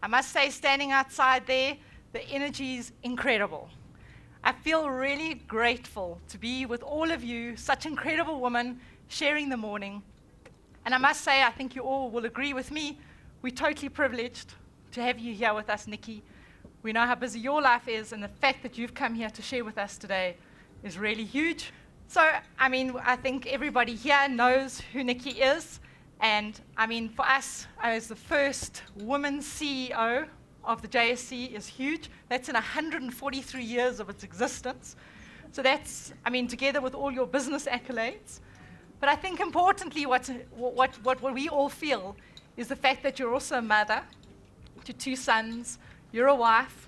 I must say, standing outside there, the energy is incredible. I feel really grateful to be with all of you, such incredible women, sharing the morning. And I must say, I think you all will agree with me, we're totally privileged to have you here with us, Nicky. We know how busy your life is, and the fact that you've come here to share with us today is really huge. So, I think everybody here knows who Nicky is. And, for us, as the first woman CEO of the JSE is huge. That's in 143 years of its existence. So that's, together with all your business accolades. But I think importantly, what we all feel is the fact that you're also a mother to 2 sons, you're a wife,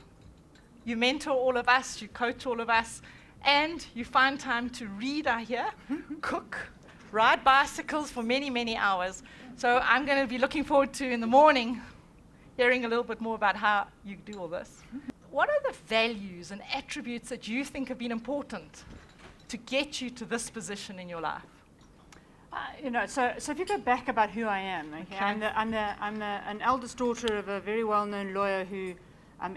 you mentor all of us, you coach all of us, and you find time to read, I hear, cook, ride bicycles for many, many hours. So I'm going to be looking forward to, in the morning, hearing a little bit more about how you do all this. What are the values and attributes that you think have been important to get you to this position in your life? So if you go back about who I am, okay. I'm an eldest daughter of a very well-known lawyer who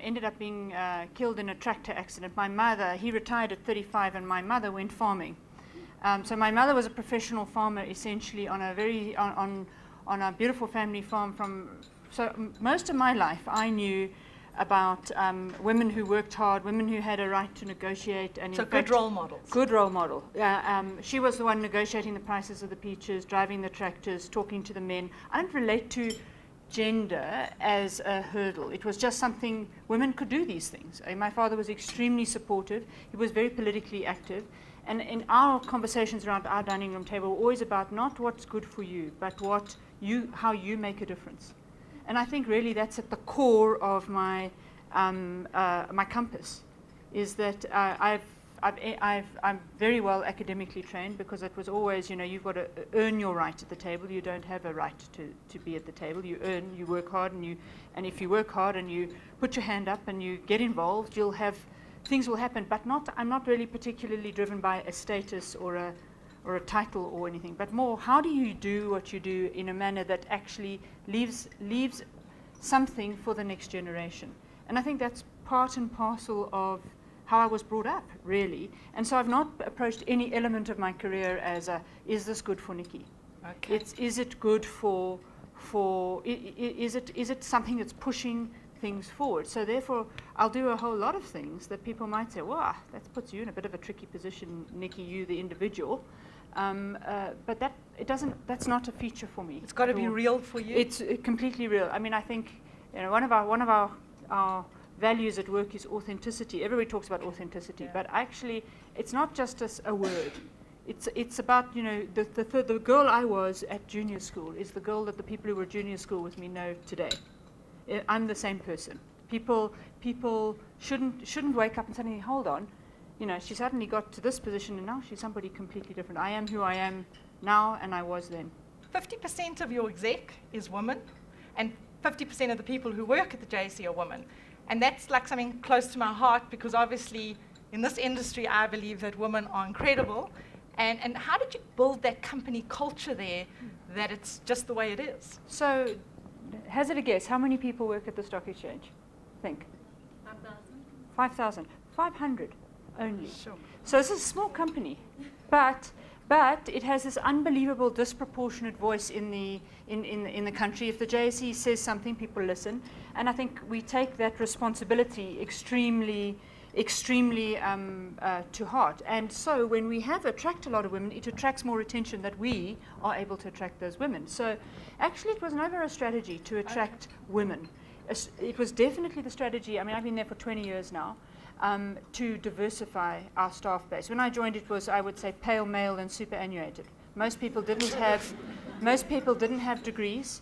ended up being killed in a tractor accident. My mother, he retired at 35, and my mother went farming. So my mother was a professional farmer, essentially, on a beautiful family farm. So most of my life, I knew about women who worked hard, women who had a right to negotiate. And so good role models. Good role model. She was the one negotiating the prices of the peaches, driving the tractors, talking to the men. I don't relate to gender as a hurdle. It was just something, women could do these things. My father was extremely supportive. He was very politically active. And in our conversations around our dining room table were always about not what's good for you, but how you make a difference. And I think really that's at the core of my my compass, is that I'm very well academically trained, because it was always, you've got to earn your right at the table. You don't have a right to be at the table. You earn, you work hard, and if you work hard and you put your hand up and you get involved, things will happen. But I'm not really particularly driven by a status or a title or anything, but more, how do you do what you do in a manner that actually leaves something for the next generation? And I think that's part and parcel of how I was brought up, really. And so I've not approached any element of my career as is this good for Nicky? Okay. Is it good is it something that's pushing things forward? So therefore, I'll do a whole lot of things that people might say, wow, that puts you in a bit of a tricky position, Nicky, you the individual. But that's not a feature for me. It's got to be real for you. It's completely real. I think one of our values at work is authenticity. Everybody talks about authenticity, but actually, it's not just a word. It's about the girl I was at junior school is the girl that the people who were at junior school with me know today. I'm the same person. People shouldn't wake up and suddenly, hold on, she suddenly got to this position and now she's somebody completely different. I am who I am now and I was then. 50% of your exec is women, and 50% of the people who work at the JSE are women. And that's like something close to my heart, because obviously in this industry I believe that women are incredible. And how did you build that company culture there that it's just the way it is? So, hazard a guess, how many people work at the stock exchange? Think. 5,000. 5,000. 500 only. Sure. So this is a small company, but it has this unbelievable disproportionate voice in the country. If the JSE says something, people listen, and I think we take that responsibility extremely to heart. And so when we attract a lot of women, it attracts more attention that we are able to attract those women. So actually it was never a strategy to attract women. It was definitely the strategy, I've been there for 20 years now, to diversify our staff base. When I joined, it was, I would say, pale male and superannuated. Most people didn't have degrees,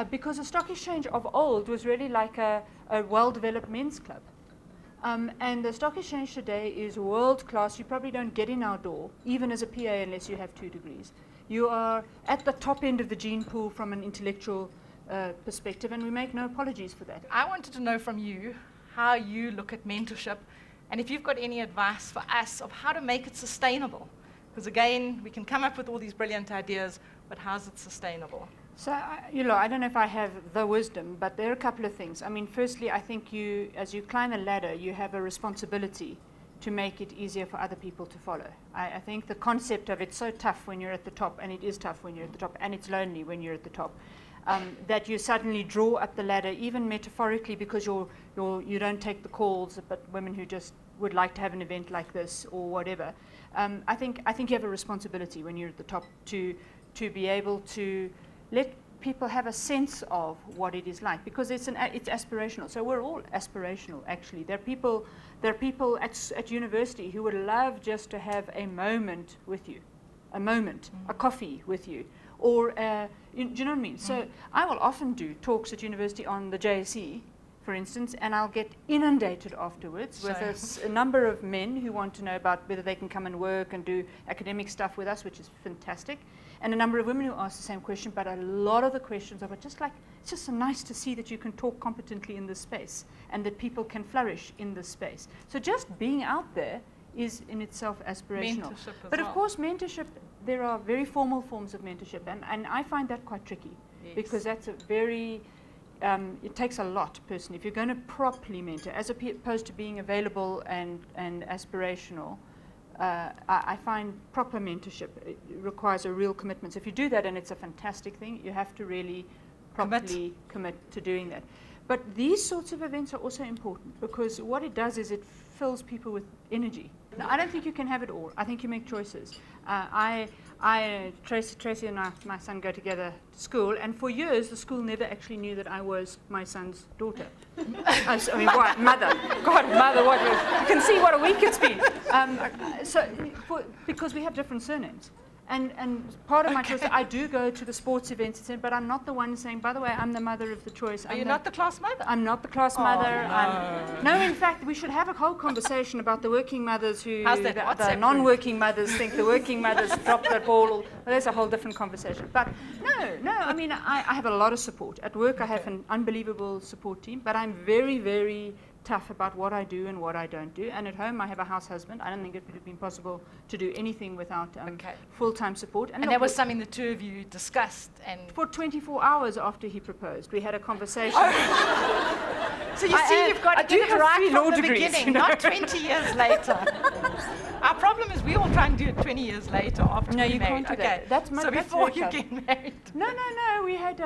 because a stock exchange of old was really like a well-developed men's club. And the stock exchange today is world class. You probably don't get in our door, even as a PA, unless you have 2 degrees. You are at the top end of the gene pool from an intellectual perspective, and we make no apologies for that. I wanted to know from you how you look at mentorship, and if you've got any advice for us of how to make it sustainable. Because again, we can come up with all these brilliant ideas, but how's it sustainable? So, I don't know if I have the wisdom, but there are a couple of things. I mean, firstly, I think as you climb a ladder, you have a responsibility to make it easier for other people to follow. I think the concept of it's so tough when you're at the top, and it is tough when you're at the top, and it's lonely when you're at the top, that you suddenly draw up the ladder, even metaphorically, because you don't take the calls, but women who just would like to have an event like this or whatever. I think you have a responsibility when you're at the top to be able to let people have a sense of what it is like, because it's aspirational. So we're all aspirational, actually. There are people at university who would love just to have a moment with you, a coffee with you, or do you know what I mean? So I will often do talks at university on the JSE, for instance, and I'll get inundated afterwards with a number of men who want to know about whether they can come and work and do academic stuff with us, which is fantastic, and a number of women who ask the same question, but a lot of the questions are just like, it's just so nice to see that you can talk competently in this space and that people can flourish in this space. So just being out there is in itself aspirational. But of course, mentorship, there are very formal forms of mentorship, and I find that quite tricky, because that's a very, it takes a lot, personally. If you're going to properly mentor, as opposed to being available and aspirational, I find proper mentorship requires a real commitment. So if you do that, and it's a fantastic thing, you have to really properly commit to doing that. But these sorts of events are also important, because what it does is it fills people with energy. Now, I don't think you can have it all. I think you make choices. Tracy and my son go together to school, and for years the school never actually knew that I was my son's daughter. Mother. God, mother, what? You can see what a week it's been. Because we have different surnames. And part of my choice, I do go to the sports events, but I'm not the one saying, by the way, I'm the mother of the choice. Are you not the class mother? I'm not the class mother. No. No, in fact, we should have a whole conversation about the working mothers who, How's that? the non-working mothers think the working mothers drop that ball. Well, that's a whole different conversation. But no, I mean, I have a lot of support. At work, I have an unbelievable support team, but I'm very, very tough about what I do and what I don't do. And at home, I have a house husband. I don't think it would have been possible to do anything without full-time support. And that was something the two of you discussed. And for 24 hours after he proposed, we had a conversation. So you see, you've got to get it right from the beginning, not 20 years later. Our problem is we all try and do it 20 years later after no, we're you married. Can't do that. That's before you get married. No. We had,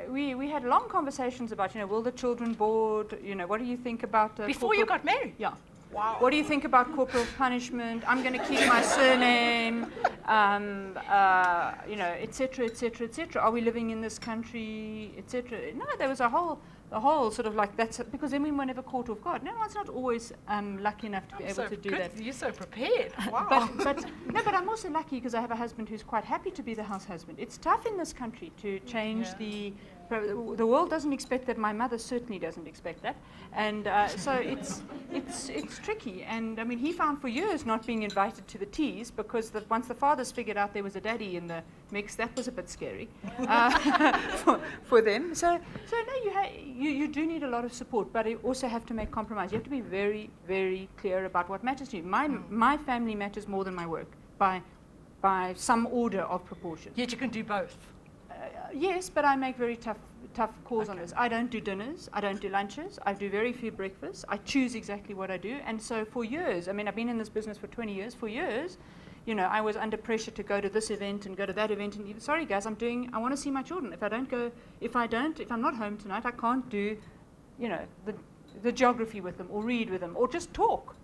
we had long conversations about, will the children board? What do you think about before you got married? Yeah. Wow. What do you think about corporal punishment? I'm going to keep my surname, et cetera, et cetera, et cetera. Are we living in this country, et cetera? No, there was the whole sort of like that's because then we were never caught off guard. No one's not always lucky enough to be able to do that. You're so prepared. Wow. but I'm also lucky because I have a husband who's quite happy to be the house husband. It's tough in this country to change the world doesn't expect that. My mother certainly doesn't expect that, and so it's tricky. And I mean, he found for years not being invited to the teas because once the fathers figured out there was a daddy in the mix, that was a bit scary for them. So no, you do need a lot of support, but you also have to make compromise. You have to be very, very clear about what matters to you. My family matters more than my work by some order of proportion. Yet you can do both. Yes, but I make very tough calls on this. I don't do dinners. I don't do lunches. I do very few breakfasts. I choose exactly what I do. And so for years, I mean, I've been in this business for 20 years. For years, I was under pressure to go to this event and go to that event. And sorry, guys, I want to see my children. If I'm not home tonight, I can't do, the geography with them or read with them or just talk.